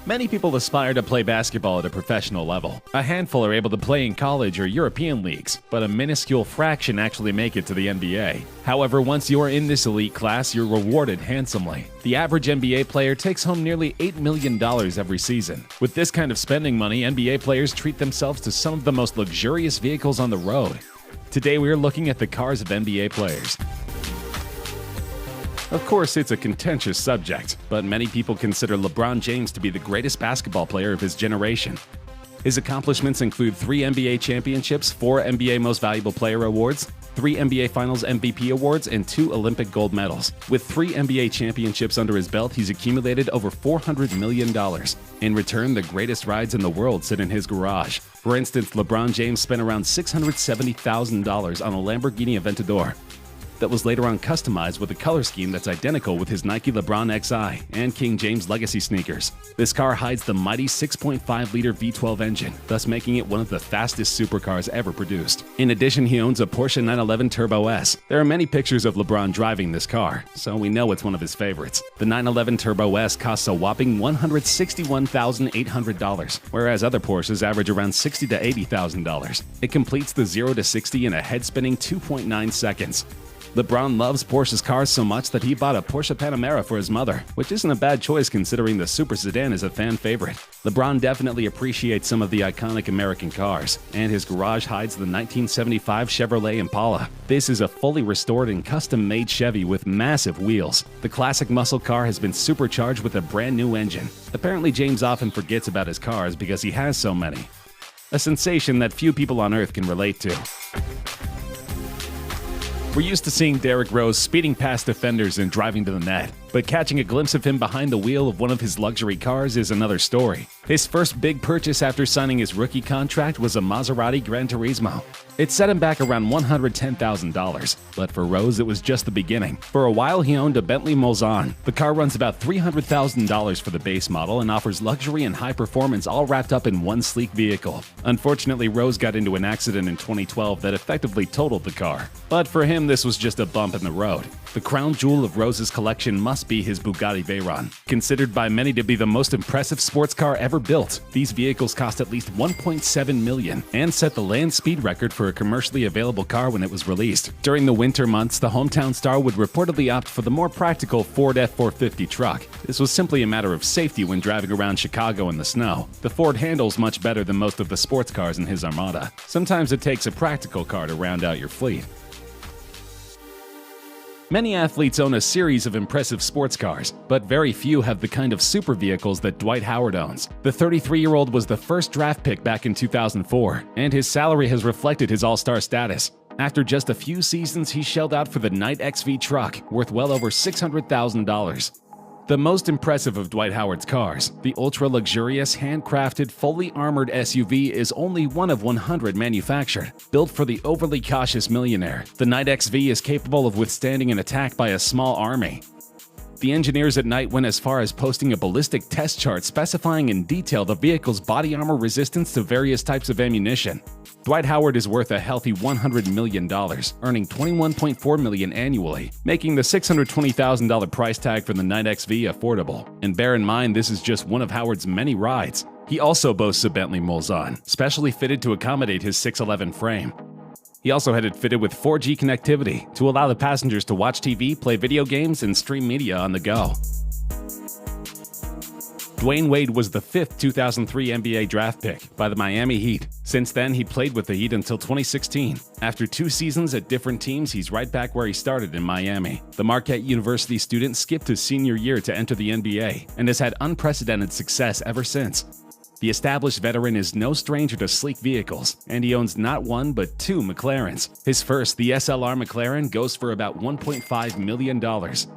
Many people aspire to play basketball at a professional level. A handful are able to play in college or European leagues, but a minuscule fraction actually make it to the NBA. However, once you're in this elite class, you're rewarded handsomely. The average NBA player takes home nearly $8 million every season. With this kind of spending money, NBA players treat themselves to some of the most luxurious vehicles on the road. Today, we're looking at the cars of NBA players. Of course, it's a contentious subject, but many people consider LeBron James to be the greatest basketball player of his generation. His accomplishments include 3 NBA championships, 4 NBA Most Valuable Player awards, 3 NBA Finals MVP awards, and 2 Olympic gold medals. With 3 NBA championships under his belt, he's accumulated over $400 million. In return, the greatest rides in the world sit in his garage. For instance, LeBron James spent around $670,000 on a Lamborghini Aventador that was later on customized with a color scheme that's identical with his Nike LeBron XI and King James Legacy sneakers. This car hides the mighty 6.5-liter V12 engine, thus making it one of the fastest supercars ever produced. In addition, he owns a Porsche 911 Turbo S. There are many pictures of LeBron driving this car, so we know it's one of his favorites. The 911 Turbo S costs a whopping $161,800, whereas other Porsches average around $60,000 to $80,000. It completes the 0 to 60 in a head-spinning 2.9 seconds. LeBron loves Porsche's cars so much that he bought a Porsche Panamera for his mother, which isn't a bad choice considering the super sedan is a fan favorite. LeBron definitely appreciates some of the iconic American cars, and his garage hides the 1975 Chevrolet Impala. This is a fully restored and custom-made Chevy with massive wheels. The classic muscle car has been supercharged with a brand new engine. Apparently, James often forgets about his cars because he has so many. A sensation that few people on Earth can relate to. We're used to seeing Derrick Rose speeding past defenders and driving to the net, but catching a glimpse of him behind the wheel of one of his luxury cars is another story. His first big purchase after signing his rookie contract was a Maserati Gran Turismo. It set him back around $110,000, but for Rose it was just the beginning. For a while he owned a Bentley Mulsanne. The car runs about $300,000 for the base model and offers luxury and high performance all wrapped up in one sleek vehicle. Unfortunately, Rose got into an accident in 2012 that effectively totaled the car. But for him, this was just a bump in the road. The crown jewel of Rose's collection must be his Bugatti Veyron. Considered by many to be the most impressive sports car ever built, these vehicles cost at least $1.7 million and set the land speed record for a commercially available car when it was released. During the winter months, the hometown star would reportedly opt for the more practical Ford F-450 truck. This was simply a matter of safety when driving around Chicago in the snow. The Ford handles much better than most of the sports cars in his armada. Sometimes it takes a practical car to round out your fleet. Many athletes own a series of impressive sports cars, but very few have the kind of super vehicles that Dwight Howard owns. The 33-year-old was the first draft pick back in 2004, and his salary has reflected his all-star status. After just a few seasons, he shelled out for the Knight XV truck, worth well over $600,000. The most impressive of Dwight Howard's cars, the ultra-luxurious, handcrafted, fully armored SUV is only one of 100 manufactured. Built for the overly cautious millionaire, the Knight XV is capable of withstanding an attack by a small army. The engineers at Knight went as far as posting a ballistic test chart specifying in detail the vehicle's body armor resistance to various types of ammunition. Dwight Howard is worth a healthy $100 million, earning $21.4 million annually, making the $620,000 price tag for the Knight XV affordable. And bear in mind, this is just one of Howard's many rides. He also boasts a Bentley Mulsanne, specially fitted to accommodate his 6'11" frame. He also had it fitted with 4G connectivity to allow the passengers to watch TV, play video games, and stream media on the go. Dwayne Wade was the 5th 2003 NBA draft pick by the Miami Heat. Since then, he played with the Heat until 2016. After 2 seasons at different teams, he's right back where he started in Miami. The Marquette University student skipped his senior year to enter the NBA and has had unprecedented success ever since. The established veteran is no stranger to sleek vehicles, and he owns not one but 2 McLarens. His first, the SLR McLaren, goes for about $1.5 million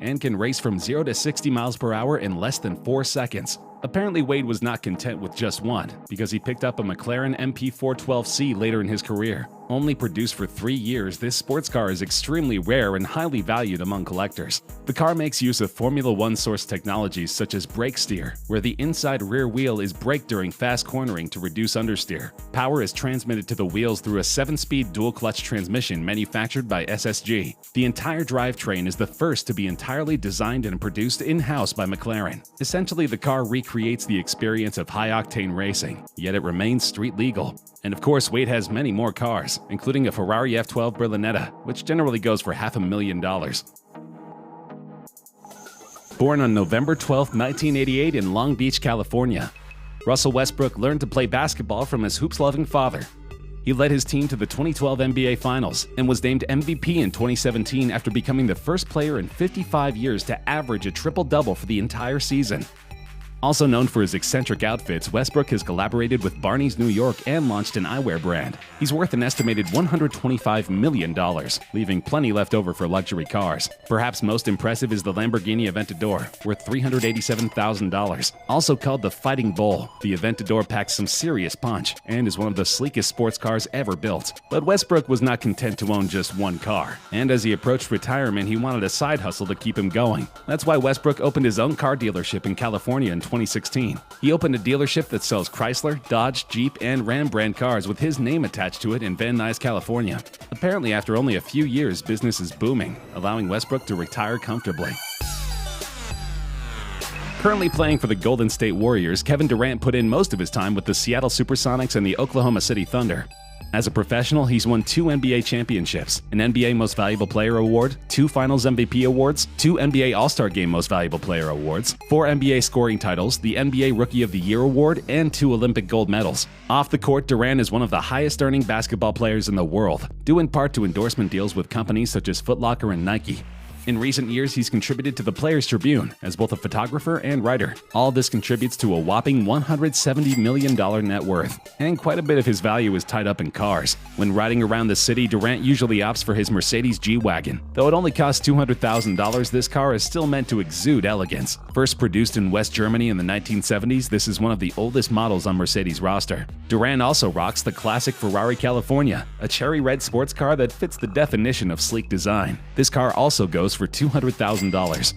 and can race from 0 to 60 miles per hour in less than 4 seconds. Apparently, Wade was not content with just one, because he picked up a McLaren MP412C later in his career. Only produced for 3 years, this sports car is extremely rare and highly valued among collectors. The car makes use of Formula One source technologies such as brake steer, where the inside rear wheel is braked during fast cornering to reduce understeer. Power is transmitted to the wheels through a 7-speed dual-clutch transmission manufactured by SSG. The entire drivetrain is the first to be entirely designed and produced in-house by McLaren. Essentially, the car recreates the experience of high-octane racing, yet it remains street legal. And of course, Wade has many more cars, including a Ferrari F12 Berlinetta, which generally goes for $500,000. Born on November 12, 1988 in Long Beach, California, Russell Westbrook learned to play basketball from his hoops-loving father. He led his team to the 2012 NBA Finals and was named MVP in 2017 after becoming the first player in 55 years to average a triple-double for the entire season. Also known for his eccentric outfits, Westbrook has collaborated with Barney's New York and launched an eyewear brand. He's worth an estimated $125 million, leaving plenty left over for luxury cars. Perhaps most impressive is the Lamborghini Aventador, worth $387,000. Also called the Fighting Bull, the Aventador packs some serious punch and is one of the sleekest sports cars ever built. But Westbrook was not content to own just one car, and as he approached retirement, he wanted a side hustle to keep him going. That's why Westbrook opened his own car dealership in California in 2016. He opened a dealership that sells Chrysler, Dodge, Jeep, and Ram brand cars with his name attached to it in Van Nuys, California. Apparently, after only a few years, business is booming, allowing Westbrook to retire comfortably. Currently playing for the Golden State Warriors, Kevin Durant put in most of his time with the Seattle Supersonics and the Oklahoma City Thunder. As a professional, he's won 2 NBA championships, an NBA Most Valuable Player award, 2 Finals MVP awards, 2 NBA All-Star Game Most Valuable Player awards, 4 NBA scoring titles, the NBA Rookie of the Year award, and 2 Olympic gold medals. Off the court, Durant is one of the highest-earning basketball players in the world, due in part to endorsement deals with companies such as Foot Locker and Nike. In recent years, he's contributed to the Players Tribune as both a photographer and writer. All this contributes to a whopping $170 million net worth, and quite a bit of his value is tied up in cars. When riding around the city, Durant usually opts for his Mercedes G-Wagon. Though it only costs $200,000, this car is still meant to exude elegance. First produced in West Germany in the 1970s, this is one of the oldest models on Mercedes' roster. Durant also rocks the classic Ferrari California, a cherry red sports car that fits the definition of sleek design. This car also goes for $200,000.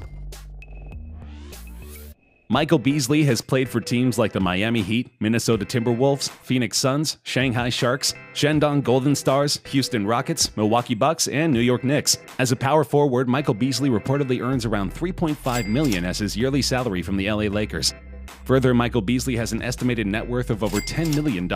Michael Beasley has played for teams like the Miami Heat, Minnesota Timberwolves, Phoenix Suns, Shanghai Sharks, Shandong Golden Stars, Houston Rockets, Milwaukee Bucks, and New York Knicks. As a power forward, Michael Beasley reportedly earns around $3.5 million as his yearly salary from the LA Lakers. Further, Michael Beasley has an estimated net worth of over $10 million,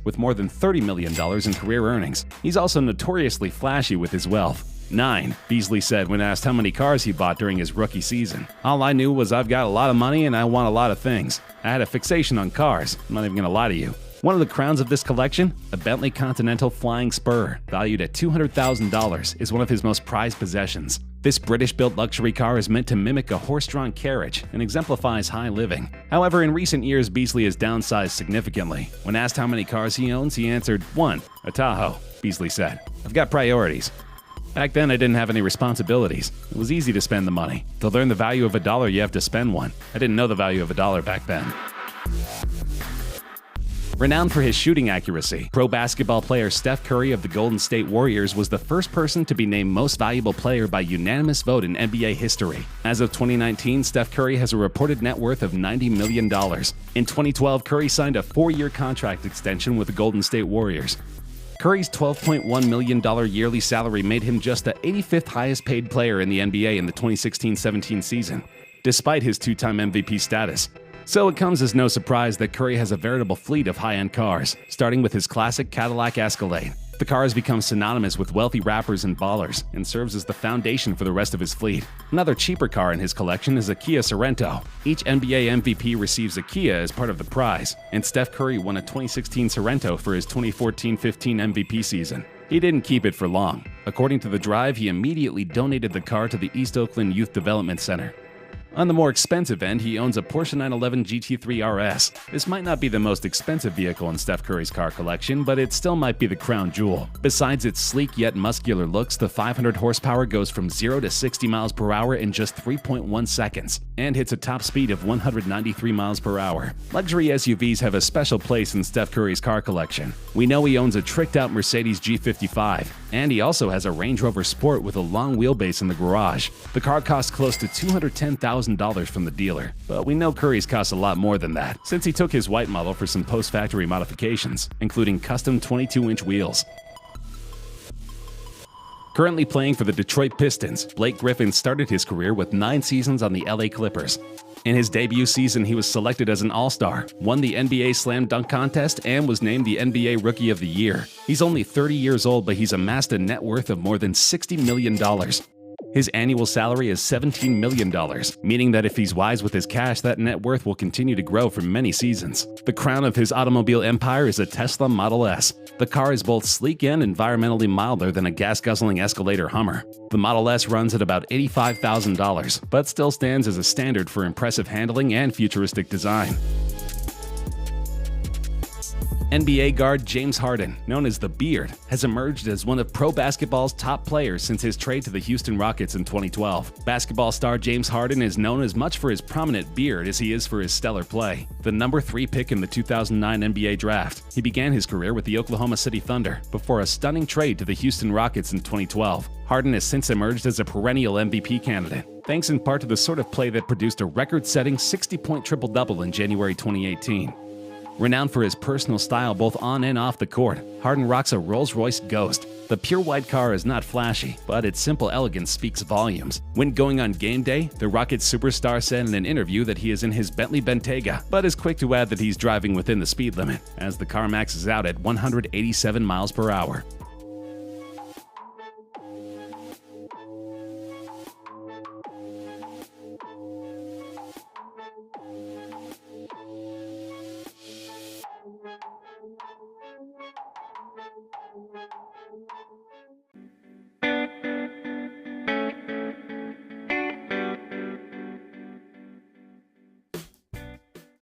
with more than $30 million in career earnings. He's also notoriously flashy with his wealth. 9, Beasley said when asked how many cars he bought during his rookie season. "All I knew was I've got a lot of money and I want a lot of things. I had a fixation on cars, I'm not even gonna lie to you." One of the crowns of this collection, a Bentley Continental Flying Spur, valued at $200,000, is one of his most prized possessions. This British-built luxury car is meant to mimic a horse-drawn carriage and exemplifies high living. However, in recent years, Beasley has downsized significantly. When asked how many cars he owns, he answered, "1, a Tahoe," Beasley said. "I've got priorities. Back then, I didn't have any responsibilities. It was easy to spend the money. To learn the value of a dollar, you have to spend one. I didn't know the value of a dollar back then." Renowned for his shooting accuracy, pro basketball player Steph Curry of the Golden State Warriors was the first person to be named Most Valuable Player by unanimous vote in NBA history. As of 2019, Steph Curry has a reported net worth of $90 million. In 2012, Curry signed a 4-year contract extension with the Golden State Warriors. Curry's $12.1 million yearly salary made him just the 85th highest paid player in the NBA in the 2016-17 season, despite his 2-time MVP status. So it comes as no surprise that Curry has a veritable fleet of high-end cars, starting with his classic Cadillac Escalade. The car has become synonymous with wealthy rappers and ballers, and serves as the foundation for the rest of his fleet. Another cheaper car in his collection is a Kia Sorento. Each NBA MVP receives a Kia as part of the prize, and Steph Curry won a 2016 Sorento for his 2014-15 MVP season. He didn't keep it for long. According to The Drive, he immediately donated the car to the East Oakland Youth Development Center. On the more expensive end, he owns a Porsche 911 GT3 RS. This might not be the most expensive vehicle in Steph Curry's car collection, but it still might be the crown jewel. Besides its sleek yet muscular looks, the 500 horsepower goes from 0 to 60 miles per hour in just 3.1 seconds and hits a top speed of 193 miles per hour. Luxury SUVs have a special place in Steph Curry's car collection. We know he owns a tricked-out Mercedes G55, and he also has a Range Rover Sport with a long wheelbase in the garage. The car costs close to $210,000 from the dealer, but we know Curry's costs a lot more than that, since he took his white model for some post-factory modifications, including custom 22-inch wheels. Currently playing for the Detroit Pistons, Blake Griffin started his career with 9 seasons on the LA Clippers. In his debut season, he was selected as an All-Star, won the NBA Slam Dunk Contest, and was named the NBA Rookie of the Year. He's only 30 years old, but he's amassed a net worth of more than $60 million. His annual salary is $17 million, meaning that if he's wise with his cash, that net worth will continue to grow for many seasons. The crown of his automobile empire is a Tesla Model S. The car is both sleek and environmentally milder than a gas-guzzling Escalade or Hummer. The Model S runs at about $85,000, but still stands as a standard for impressive handling and futuristic design. NBA guard James Harden, known as the Beard, has emerged as one of pro basketball's top players since his trade to the Houston Rockets in 2012. Basketball star James Harden is known as much for his prominent beard as he is for his stellar play. The number 3 pick in the 2009 NBA draft, he began his career with the Oklahoma City Thunder before a stunning trade to the Houston Rockets in 2012. Harden has since emerged as a perennial MVP candidate, thanks in part to the sort of play that produced a record-setting 60-point triple-double in January 2018. Renowned for his personal style both on and off the court, Harden rocks a Rolls-Royce Ghost. The pure white car is not flashy, but its simple elegance speaks volumes. When going on game day, the Rockets superstar said in an interview that he is in his Bentley Bentayga, but is quick to add that he's driving within the speed limit, as the car maxes out at 187 miles per hour.